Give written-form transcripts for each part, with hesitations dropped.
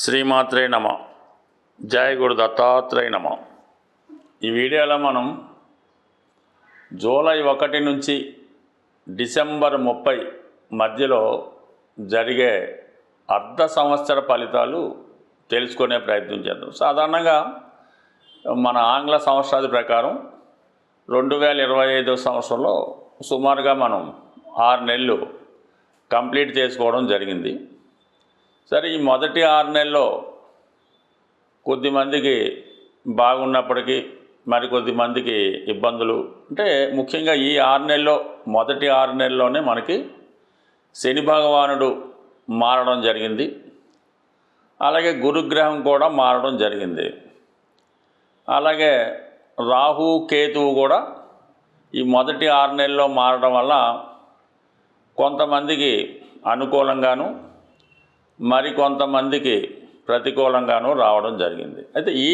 శ్రీమాత్రే నమ. జయ గురు దత్తాత్రేయ నమ. ఈ వీడియోలో మనం జూలై 1 నుంచి డిసెంబర్ 30 మధ్యలో జరిగే అర్ధ సంవత్సర ఫలితాలు తెలుసుకునే ప్రయత్నం చేద్దాం. సాధారణంగా మన ఆంగ్ల సంవత్సరాది ప్రకారం 2025 సంవత్సరంలో సుమారుగా మనం 6 నెలలు కంప్లీట్ చేసుకోవడం జరిగింది. సరే, ఈ మొదటి 6 నెలల్లో కొద్దిమందికి బాగున్నప్పటికీ మరికొద్దిమందికి ఇబ్బందులు. అంటే ముఖ్యంగా ఈ 6 నెలల్లో మొదటి 6 నెలల్లోనే మనకి శని భగవానుడు మారడం జరిగింది. అలాగే గురుగ్రహం కూడా మారడం జరిగింది. అలాగే రాహు కేతువు కూడా ఈ మొదటి 6 నెలల్లో మారడం వల్ల కొంతమందికి అనుకూలంగాను మరికొంతమందికి ప్రతికూలంగాను రావడం జరిగింది. అయితే ఈ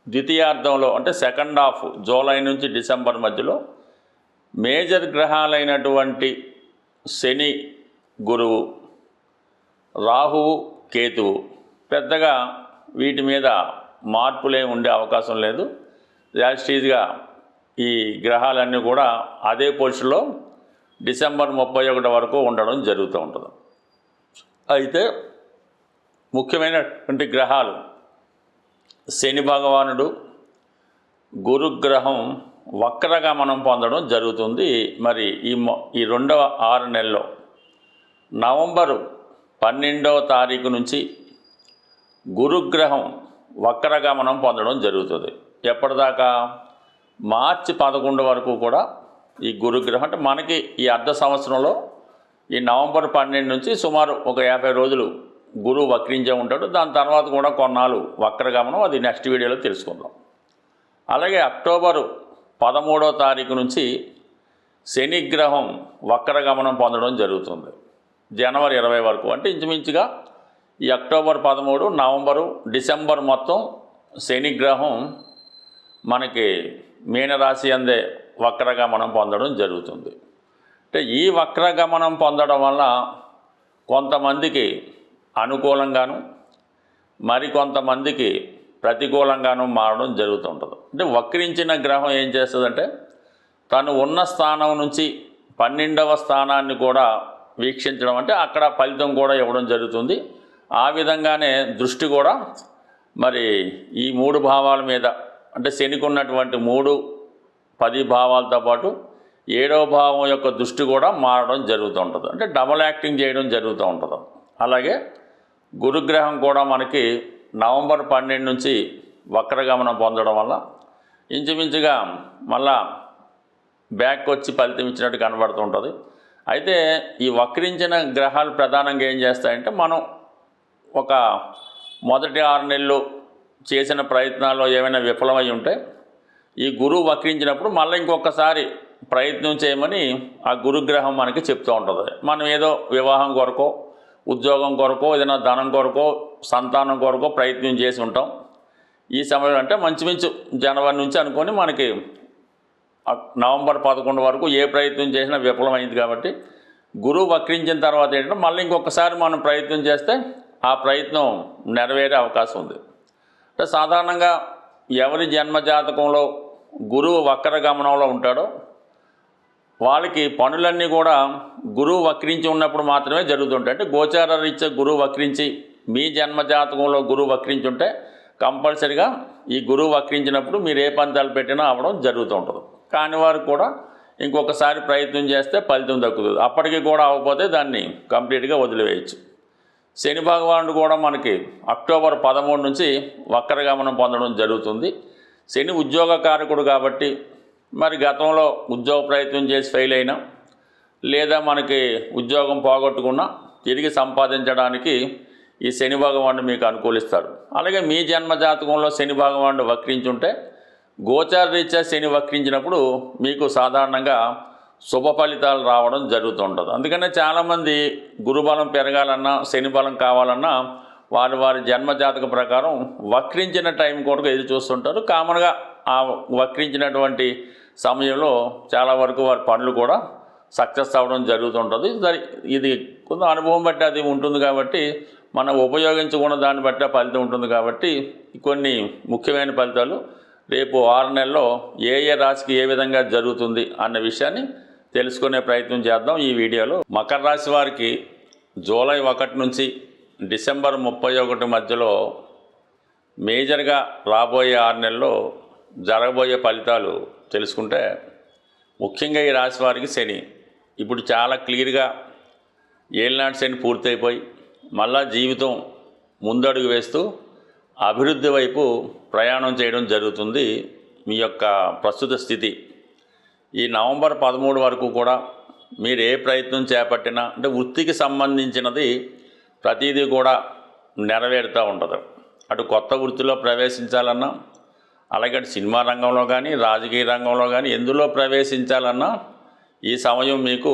ద్వితీయార్థంలో అంటే సెకండ్ హాఫ్ జూలై నుంచి డిసెంబర్ మధ్యలో మేజర్ గ్రహాలైనటువంటి శని, గురువు, రాహువు, కేతువు పెద్దగా వీటి మీద మార్పులే ఉండే అవకాశం లేదు. యాస్టీజ్గా ఈ గ్రహాలన్నీ కూడా అదే పొజిషన్లో డిసెంబర్ 31 వరకు ఉండడం జరుగుతూ ఉంటుంది. అయితే ముఖ్యమైనటువంటి గ్రహాలు శని భగవానుడు, గురుగ్రహం వక్రగమనం పొందడం జరుగుతుంది. మరి ఈ రెండవ 6 నెలల్లో నవంబరు 12వ తారీఖు నుంచి గురుగ్రహం వక్రగమనం పొందడం జరుగుతుంది. ఎప్పటిదాకా? మార్చి 11 వరకు కూడా ఈ గురుగ్రహం అంటే మనకి ఈ అర్ధ సంవత్సరంలో ఈ నవంబర్ 12 నుంచి సుమారు ఒక 50 రోజులు గురువు వక్రించే ఉంటాడు. దాని తర్వాత కూడా కొన్నాళ్ళు వక్రగమనం, అది నెక్స్ట్ వీడియోలో తెలుసుకుందాం. అలాగే అక్టోబరు 13వ తారీఖు నుంచి శనిగ్రహం వక్రగమనం పొందడం జరుగుతుంది. జనవరి 20 వరకు అంటే ఇంచుమించుగా ఈ అక్టోబర్ 13, నవంబరు, డిసెంబర్ మొత్తం శనిగ్రహం మనకి మీనరాశి అందే వక్రగమనం పొందడం జరుగుతుంది. అంటే ఈ వక్రగమనం పొందడం వల్ల కొంతమందికి అనుకూలంగాను మరికొంతమందికి ప్రతికూలంగాను మారడం జరుగుతుంటుంది. అంటే వక్రించిన గ్రహం ఏం చేస్తుందంటే తను ఉన్న స్థానం నుంచి 12వ స్థానాన్ని కూడా వీక్షించడం, అంటే అక్కడ ఫలితం కూడా ఇవ్వడం జరుగుతుంది. ఆ విధంగానే దృష్టి కూడా మరి ఈ 3 భావాల మీద అంటే శనికి ఉన్నటువంటి 3, 10 భావాలతో పాటు 7వ భావం యొక్క దృష్టి కూడా మారడం జరుగుతూ ఉంటుంది. అంటే డబల్ యాక్టింగ్ చేయడం జరుగుతూ ఉంటుంది. అలాగే గురుగ్రహం కూడా మనకి నవంబర్ 12 నుంచి వక్రగమనం పొందడం వల్ల ఇంచుమించుగా మళ్ళా బ్యాక్ వచ్చి ఫలితం ఇచ్చినట్టు కనబడుతుంటుంది. అయితే ఈ వక్రించిన గ్రహాలు ప్రధానంగా ఏం చేస్తాయంటే మనం ఒక మొదటి 6 నెలలు చేసిన ప్రయత్నాల్లో ఏమైనా విఫలమై ఉంటే ఈ గురువు వక్రించినప్పుడు మళ్ళీ ఇంకొకసారి ప్రయత్నం చేయమని ఆ గురుగ్రహం మనకి చెప్తూ ఉంటుంది. మనం ఏదో వివాహం కొరకో, ఉద్యోగం కొరకో, ఏదైనా ధనం కొరకో, సంతానం కొరకో ప్రయత్నం చేసి ఉంటాం. ఈ సమయంలో అంటే మంచుమించు జనవరి నుంచి అనుకొని మనకి నవంబర్ 11 వరకు ఏ ప్రయత్నం చేసినా విఫలమైంది. కాబట్టి గురువు వక్రించిన తర్వాత ఏంటంటే మళ్ళీ ఇంకొకసారి మనం ప్రయత్నం చేస్తే ఆ ప్రయత్నం నెరవేరే అవకాశం ఉంది. అంటే సాధారణంగా ఎవరి జన్మజాతకంలో గురువు వక్రగమనంలో ఉంటాడో వాళ్ళకి పనులన్నీ కూడా గురువు వక్రించి ఉన్నప్పుడు మాత్రమే జరుగుతుంటాయి. అంటే గోచార రీత్యా గురువు వక్రించి మీ జన్మజాతకంలో గురువు వక్రించి ఉంటే కంపల్సరిగా ఈ గురువు వక్రించినప్పుడు మీరు ఏ పంతాలు పెట్టినా అవ్వడం జరుగుతూ ఉంటుంది. కాని వారు కూడా ఇంకొకసారి ప్రయత్నం చేస్తే ఫలితం దక్కుతుంది. అప్పటికి కూడా అవ్వకపోతే దాన్ని కంప్లీట్గా వదిలివేయచ్చు. శని భగవానుడు కూడా మనకి అక్టోబర్ 13 నుంచి వక్రగమనం పొందడం జరుగుతుంది. శని ఉద్యోగకారకుడు కాబట్టి మరి గతంలో ఉద్యోగ ప్రయత్నం చేసి ఫెయిల్ అయినా లేదా మనకి ఉద్యోగం పోగొట్టుకున్నా తిరిగి సంపాదించడానికి ఈ శని భగవానుడు మీకు అనుకూలిస్తాడు. అలాగే మీ జన్మజాతకంలో శని భగవానుడు వక్రించుంటే గోచార రీత్యా శని వక్రించినప్పుడు మీకు సాధారణంగా శుభ ఫలితాలు రావడం జరుగుతుంటుంది. అందుకనే చాలామంది గురుబలం పెరగాలన్నా శని బలం కావాలన్నా వారి జన్మజాతక ప్రకారం వక్రించిన టైం కొరకు ఎదురు చూస్తుంటారు. కామన్గా ఆ వక్రించినటువంటి సమయంలో చాలా వరకు వారి పనులు కూడా సక్సెస్ అవ్వడం జరుగుతుంటుంది. ఇది కొంత అనుభవం బట్టి అది ఉంటుంది. కాబట్టి మనం ఉపయోగించుకున్న దాన్ని బట్టి ఆ ఫలితం ఉంటుంది. కాబట్టి కొన్ని ముఖ్యమైన ఫలితాలు రేపు 6 నెలల్లో ఏ ఏ రాశికి ఏ విధంగా జరుగుతుంది అన్న విషయాన్ని తెలుసుకునే ప్రయత్నం చేద్దాం ఈ వీడియోలో. మకర రాశి వారికి జూలై 1 నుంచి డిసెంబర్ 31 మధ్యలో మేజర్గా రాబోయే 6 నెలల్లో జరగబోయే ఫలితాలు తెలుసుకుంటే, ముఖ్యంగా ఈ రాశి వారికి శని ఇప్పుడు చాలా క్లియర్గా ఏలినాటి శని పూర్తయిపోయి మళ్ళా జీవితం ముందడుగు వేస్తూ అభివృద్ధి వైపు ప్రయాణం చేయడం జరుగుతుంది. మీ యొక్క ప్రస్తుత స్థితి ఈ నవంబర్ 13 వరకు కూడా మీరు ఏ ప్రయత్నం చేపట్టినా అంటే వృత్తికి సంబంధించినది ప్రతిదీ కూడా నెరవేరుతూ ఉంటుంది. అటు కొత్త వృత్తిలో ప్రవేశించాలన్నా, అలాగే సినిమా రంగంలో కానీ రాజకీయ రంగంలో కానీ ఎందులో ప్రవేశించాలన్నా ఈ సమయం మీకు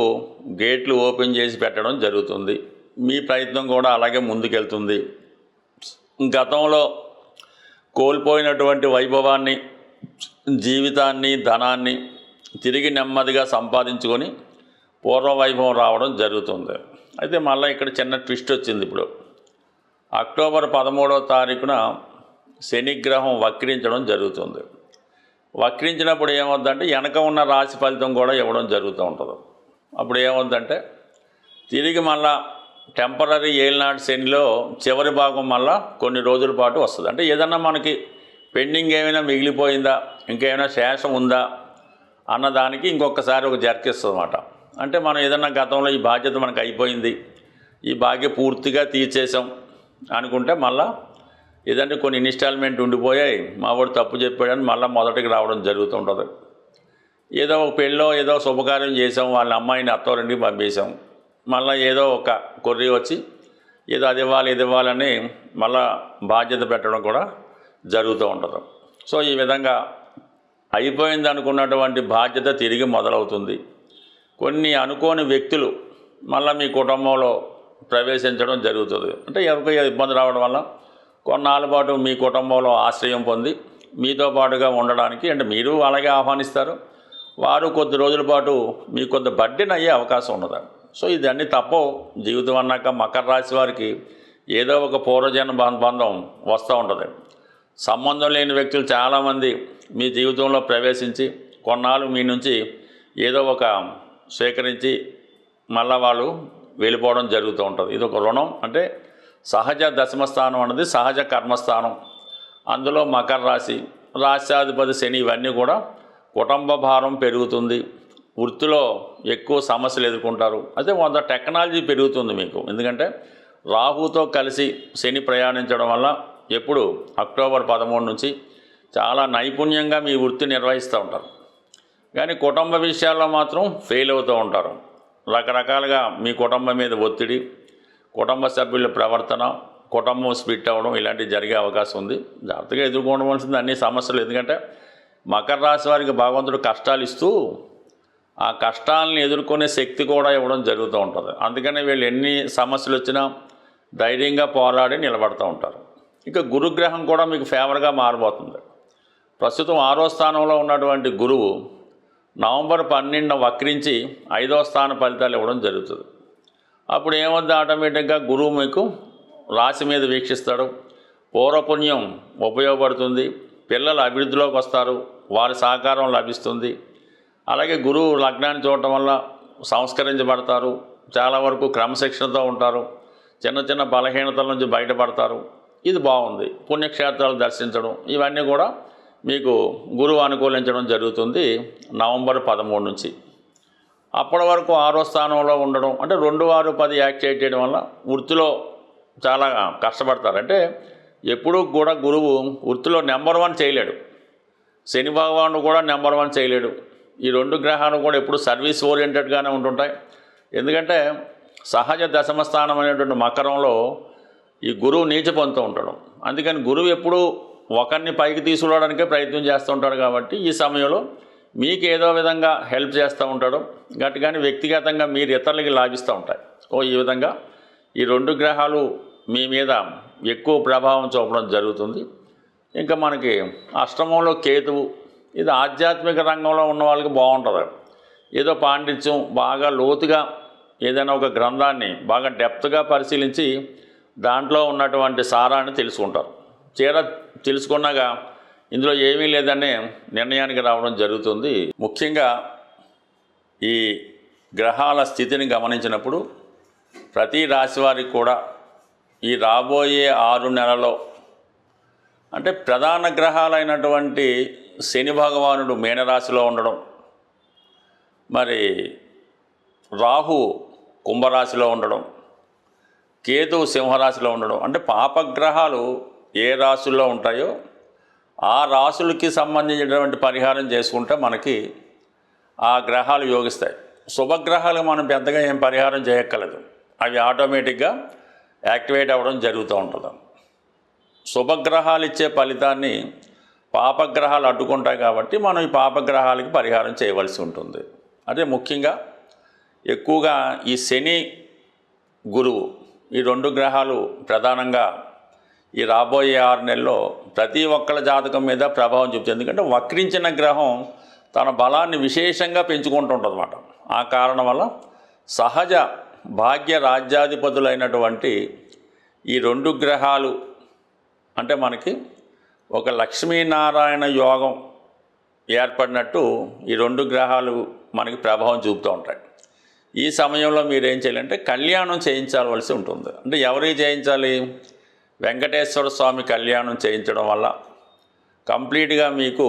గేట్లు ఓపెన్ చేసి పెట్టడం జరుగుతుంది. మీ ప్రయత్నం కూడా అలాగే ముందుకెళ్తుంది. గతంలో కోల్పోయినటువంటి వైభవాన్ని, జీవితాన్ని, ధనాన్ని తిరిగి నెమ్మదిగా సంపాదించుకొని పూర్వ వైభవం రావడం జరుగుతుంది. అయితే మళ్ళీ ఇక్కడ చిన్న ట్విస్ట్ వచ్చింది. ఇప్పుడు అక్టోబర్ 13వ తారీఖున శనిగ్రహం వక్రించడం జరుగుతుంది. వక్రించినప్పుడు ఏమవుద్దంటే వెనక ఉన్న రాశి ఫలితం కూడా ఇవ్వడం జరుగుతూ ఉంటుంది. అప్పుడు ఏమవుద్దంటే తిరిగి మళ్ళా టెంపరీ ఏలినాటి శనిలో చివరి భాగం మళ్ళా కొన్ని రోజుల పాటు వస్తుంది. అంటే ఏదన్నా మనకి పెండింగ్ ఏమైనా మిగిలిపోయిందా, ఇంకేమైనా శేషం ఉందా అన్నదానికి ఇంకొకసారి ఒక జర్కిస్తుంది అన్నమాట. అంటే మనం ఏదన్నా గతంలో ఈ బాధ్యత మనకు అయిపోయింది, ఈ బాధ్యత పూర్తిగా తీర్చేసాం అనుకుంటే మళ్ళా ఏదంటే కొన్ని ఇన్స్టాల్మెంట్ ఉండిపోయాయి, మా వాడు తప్పు చెప్పాడని మళ్ళీ మొదటికి రావడం జరుగుతుంటుంది. ఏదో ఒక పెళ్ళో ఏదో శుభకార్యం చేసాం, వాళ్ళ అమ్మాయిని అత్తవారింటికి పంపేశాం, మళ్ళీ ఏదో ఒక కొర్రీ వచ్చి ఏదో అది ఇవ్వాలి ఇది ఇవ్వాలని మళ్ళా బాధ్యత పెట్టడం కూడా జరుగుతూ ఉంటుంది. సో ఈ విధంగా అయిపోయింది అనుకున్నటువంటి బాధ్యత తిరిగి మొదలవుతుంది. కొన్ని అనుకోని వ్యక్తులు మళ్ళీ మీ కుటుంబంలో ప్రవేశించడం జరుగుతుంది. అంటే ఎవరికో ఇబ్బంది రావడం వల్ల కొన్నాళ్ళ పాటు మీ కుటుంబంలో ఆశ్రయం పొంది మీతో పాటుగా ఉండడానికి, అంటే మీరు అలాగే ఆహ్వానిస్తారు, వారు కొద్ది రోజుల పాటు మీకు కొంత బర్డెన్ అయ్యే అవకాశం ఉన్నది. సో ఇదన్నీ తప్పవు. జీవితం అన్నాక మకర రాశి వారికి ఏదో ఒక పూర్వజన్మ బంధం వస్తూ ఉంటుంది. సంబంధం లేని వ్యక్తులు చాలామంది మీ జీవితంలో ప్రవేశించి కొన్నాళ్ళు మీ నుంచి ఏదో ఒక స్వీకరించి మళ్ళా వాళ్ళు వెళ్ళిపోవడం జరుగుతూ ఉంటుంది. ఇది ఒక రుణం. అంటే సహజ దశమస్థానం అన్నది సహజ కర్మస్థానం. అందులో మకర రాశి, రాశ్యాధిపతి శని, ఇవన్నీ కూడా కుటుంబ భారం పెరుగుతుంది, వృత్తిలో ఎక్కువ సమస్యలు ఎదుర్కొంటారు. అయితే కొంత టెక్నాలజీ పెరుగుతుంది మీకు. ఎందుకంటే రాహుతో కలిసి శని ప్రయాణించడం వల్ల ఎప్పుడు అక్టోబర్ 13 నుంచి చాలా నైపుణ్యంగా మీ వృత్తి నిర్వహిస్తూ ఉంటారు. కానీ కుటుంబ విషయాల్లో మాత్రం ఫెయిల్ అవుతూ ఉంటారు. రకరకాలుగా మీ కుటుంబం మీద ఒత్తిడి, కుటుంబ సభ్యుల ప్రవర్తన, కుటుంబం స్ప్లిట్ అవ్వడం ఇలాంటివి జరిగే అవకాశం ఉంది. జాగ్రత్తగా ఎదుర్కోవలసింది అన్ని సమస్యలు. ఎందుకంటే మకర రాశి వారికి భగవంతుడు కష్టాలు ఇస్తూ ఆ కష్టాలను ఎదుర్కొనే శక్తి కూడా ఇవ్వడం జరుగుతూ ఉంటుంది. అందుకని వీళ్ళు ఎన్ని సమస్యలు వచ్చినా ధైర్యంగా పోరాడి నిలబడుతూ ఉంటారు. ఇక గురుగ్రహం కూడా మీకు ఫేవర్గా మారబోతుంది. ప్రస్తుతం 6వ స్థానంలో ఉన్నటువంటి గురువు నవంబర్ 12న వక్రించి 5వ స్థాన ఫలితాలు ఇవ్వడం జరుగుతుంది. అప్పుడు ఏమవుద్ది, ఆటోమేటిక్గా గురువు మీకు రాశి మీద వీక్షిస్తాడు, పూర్వపుణ్యం ఉపయోగపడుతుంది, పిల్లలు అభివృద్ధిలోకి వస్తారు, వారి సహకారం లభిస్తుంది. అలాగే గురువు లగ్నాన్ని చూడటం వల్ల సంస్కరించబడతారు, చాలా వరకు క్రమశిక్షణతో ఉంటారు, చిన్న చిన్న బలహీనతల నుంచి బయటపడతారు. ఇది బాగుంది. పుణ్యక్షేత్రాలు దర్శించడం ఇవన్నీ కూడా మీకు గురువు అనుకూలించడం జరుగుతుంది నవంబర్ 13 నుంచి. అప్పటి వరకు 6వ స్థానంలో ఉండడం, అంటే 2, 6, 10 యాక్టివేట్ చేయడం వల్ల వృత్తిలో చాలా కష్టపడతారు. అంటే ఎప్పుడూ కూడా గురువు వృత్తిలో నెంబర్ 1 చేయలేడు, శని భగవానుడు కూడా నెంబర్ 1 చేయలేడు. ఈ 2 గ్రహాలు కూడా ఎప్పుడు సర్వీస్ ఓరియంటెడ్గానే ఉంటుంటాయి. ఎందుకంటే సహజ దశమ స్థానం అనేటువంటి మకరంలో ఈ గురువు నీచ పొందుతూ ఉంటాడు. అందుకని గురువు ఎప్పుడూ ఒకరిని పైకి తీసుకురావడానికే ప్రయత్నం చేస్తూ ఉంటాడు. కాబట్టి ఈ సమయంలో మీకు ఏదో విధంగా హెల్ప్ చేస్తూ ఉంటాడు. గట్టిగాని వ్యక్తిగతంగా మీరు ఇతరులకి లాభిస్తూ ఉంటాయి. ఈ విధంగా ఈ 2 గ్రహాలు మీ మీద ఎక్కువ ప్రభావం చూపడం జరుగుతుంది. ఇంకా మనకి అష్టమంలో కేతువు, ఇది ఆధ్యాత్మిక రంగంలో ఉన్న వాళ్ళకి బాగుంటుంది. ఏదో పాండిత్యం బాగా లోతుగా ఏదైనా ఒక గ్రంథాన్ని బాగా డెప్త్గా పరిశీలించి దాంట్లో ఉన్నటువంటి సారాన్ని తెలుసుకుంటారు. తెలుసుకున్నాక ఇందులో ఏమీ లేదనే నిర్ణయానికి రావడం జరుగుతుంది. ముఖ్యంగా ఈ గ్రహాల స్థితిని గమనించినప్పుడు ప్రతి రాశి వారికి కూడా ఈ రాబోయే 6 నెలల్లో అంటే ప్రధాన గ్రహాలైనటువంటి శని భగవానుడు మీనరాశిలో ఉండడం, మరి రాహు కుంభరాశిలో ఉండడం, కేతువు సింహరాశిలో ఉండడం, అంటే పాపగ్రహాలు ఏ రాశుల్లో ఉంటాయో ఆ రాశులకి సంబంధించినటువంటి పరిహారం చేసుకుంటే మనకి ఆ గ్రహాలు యోగిస్తాయి. శుభగ్రహాలు మనం పెద్దగా ఏం పరిహారం చేయక్కర్లేదు, అవి ఆటోమేటిక్గా యాక్టివేట్ అవ్వడం జరుగుతూ ఉంటుంది. శుభగ్రహాలు ఇచ్చే ఫలితాన్ని పాపగ్రహాలు అడ్డుకుంటాయి కాబట్టి మనం ఈ పాపగ్రహాలకి పరిహారం చేయవలసి ఉంటుంది. అదే ముఖ్యంగా ఎక్కువగా ఈ శని గురువు ఈ 2 గ్రహాలు ప్రధానంగా ఈ రాబోయే 6 నెలల్లో ప్రతి ఒక్కళ్ళ జాతకం మీద ప్రభావం చూపుతుంది. ఎందుకంటే వక్రించిన గ్రహం తన బలాన్ని విశేషంగా పెంచుకుంటుంటుందన్నమాట. ఆ కారణం వల్ల సహజ భాగ్య రాజ్యాధిపతులైనటువంటి ఈ 2 గ్రహాలు అంటే మనకి ఒక లక్ష్మీనారాయణ యోగం ఏర్పడినట్టు ఈ 2 గ్రహాలు మనకి ప్రభావం చూపుతూ ఉంటాయి. ఈ సమయంలో మీరు ఏం చేయాలంటే కళ్యాణం చేయించవలసి ఉంటుంది. అంటే ఎవరికి చేయించాలి? వెంకటేశ్వర స్వామి కళ్యాణం చేయించడం వల్ల కంప్లీట్గా మీకు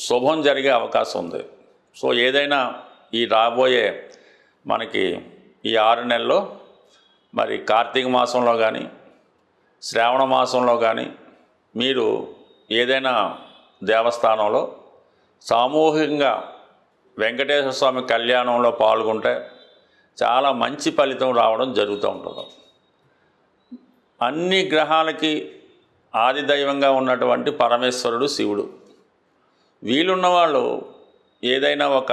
శుభం జరిగే అవకాశం ఉంది. సో ఏదైనా ఈ రాబోయే మనకి ఈ 6 నెలల్లో మరి కార్తీక మాసంలో కానీ శ్రావణ మాసంలో కానీ మీరు ఏదైనా దేవస్థానంలో సామూహికంగా వెంకటేశ్వర స్వామి కళ్యాణంలో పాల్గొంటే చాలా మంచి ఫలితం రావడం జరుగుతూ ఉంటుంది. అన్ని గ్రహాలకి ఆదిదైవంగా ఉన్నటువంటి పరమేశ్వరుడు శివుడు. వీలున్నవాళ్ళు ఏదైనా ఒక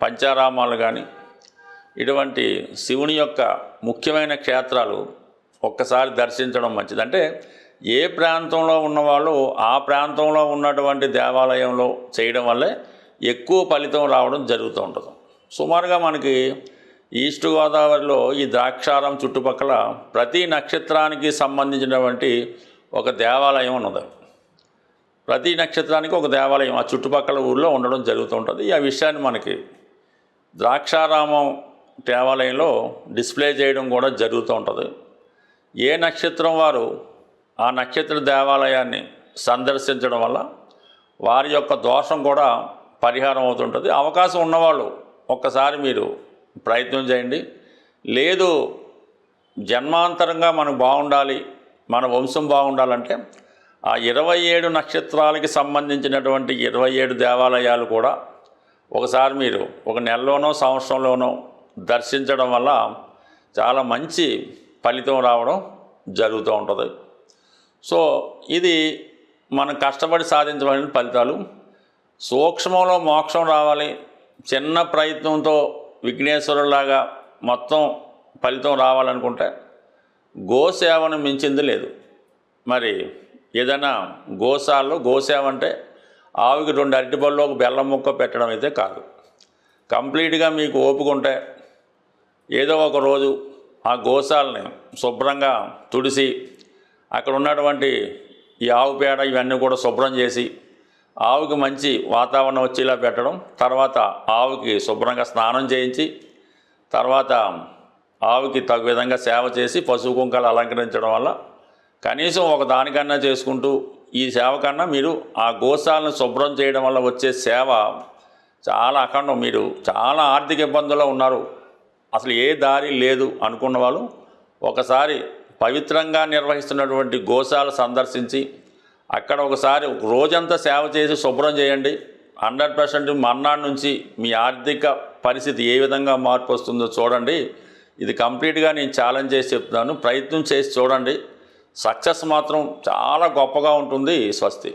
పంచారామాలు కానీ ఇటువంటి శివుని యొక్క ముఖ్యమైన క్షేత్రాలు ఒక్కసారి దర్శించడం మంచిది. అంటే ఏ ప్రాంతంలో ఉన్నవాళ్ళు ఆ ప్రాంతంలో ఉన్నటువంటి దేవాలయంలో చేయడం వల్లే ఎక్కువ ఫలితం రావడం జరుగుతూ ఉంటుంది. సుమారుగా మనకి ఈస్ట్ గోదావరిలో ఈ ద్రాక్షారం చుట్టుపక్కల ప్రతి నక్షత్రానికి సంబంధించినటువంటి ఒక దేవాలయం ఉన్నది. ప్రతి నక్షత్రానికి ఒక దేవాలయం ఆ చుట్టుపక్కల ఊళ్ళో ఉండడం జరుగుతుంటుంది. ఆ విషయాన్ని మనకి ద్రాక్షారామం దేవాలయంలో డిస్ప్లే చేయడం కూడా జరుగుతూ ఉంటుంది. ఏ నక్షత్రం వారు ఆ నక్షత్ర దేవాలయాన్ని సందర్శించడం వల్ల వారి యొక్క దోషం కూడా పరిహారం అవుతుంటుంది. అవకాశం ఉన్నవాళ్ళు ఒక్కసారి మీరు ప్రయత్నం చేయండి. లేదు జన్మాంతరంగా మనం బాగుండాలి, మన వంశం బాగుండాలంటే ఆ 27 నక్షత్రాలకి సంబంధించినటువంటి 27 దేవాలయాలు కూడా ఒకసారి మీరు ఒక నెలలోనో సంవత్సరంలోనో దర్శించడం వల్ల చాలా మంచి ఫలితం రావడం జరుగుతూ ఉంటుంది. సో ఇది మనం కష్టపడి సాధించబడిన ఫలితాలు. సూక్ష్మంలో మోక్షం రావాలి, చిన్న ప్రయత్నంతో విఘ్నేశ్వరులాగా మొత్తం ఫలితం రావాలనుకుంటే గోసేవను మించింది లేదు. మరి ఏదైనా గోసేవ అంటే ఆవుకి 2 అరటిపళ్ళు ఒక బెల్లం ముక్క పెట్టడం అయితే కాదు. కంప్లీట్గా మీకు ఓపిక ఉంటే ఏదో ఒక రోజు ఆ గోశాలని శుభ్రంగా తుడిసి అక్కడ ఉన్నటువంటి ఈ ఆవు పేడ ఇవన్నీ కూడా శుభ్రం చేసి ఆవుకి మంచి వాతావరణం వచ్చేలా పెట్టడం, తర్వాత ఆవుకి శుభ్రంగా స్నానం చేయించి తర్వాత ఆవుకి తగు విధంగా సేవ చేసి పసుపు కుంకాలు అలంకరించడం వల్ల కనీసం ఒక దానికన్నా చేసుకుంటూ ఈ సేవ కన్నా మీరు ఆ గోశాలను శుభ్రం చేయడం వల్ల వచ్చే సేవ చాలా అఖండం. మీరు చాలా ఆర్థిక ఇబ్బందుల్లో ఉన్నారు, అసలు ఏ దారి లేదు అనుకున్న వాళ్ళు ఒకసారి పవిత్రంగా నిర్వహిస్తున్నటువంటి గోశాల సందర్శించి అక్కడ ఒకసారి ఒక రోజంతా సేవ చేసి శుభ్రం చేయండి. 100% మర్నాడు నుంచి మీ ఆర్థిక పరిస్థితి ఏ విధంగా మార్పు వస్తుందో చూడండి. ఇది కంప్లీట్గా నేను ఛాలెంజ్ చేసి చెప్తున్నాను. ప్రయత్నం చేసి చూడండి, సక్సెస్ మాత్రం చాలా గొప్పగా ఉంటుంది. స్వస్తి.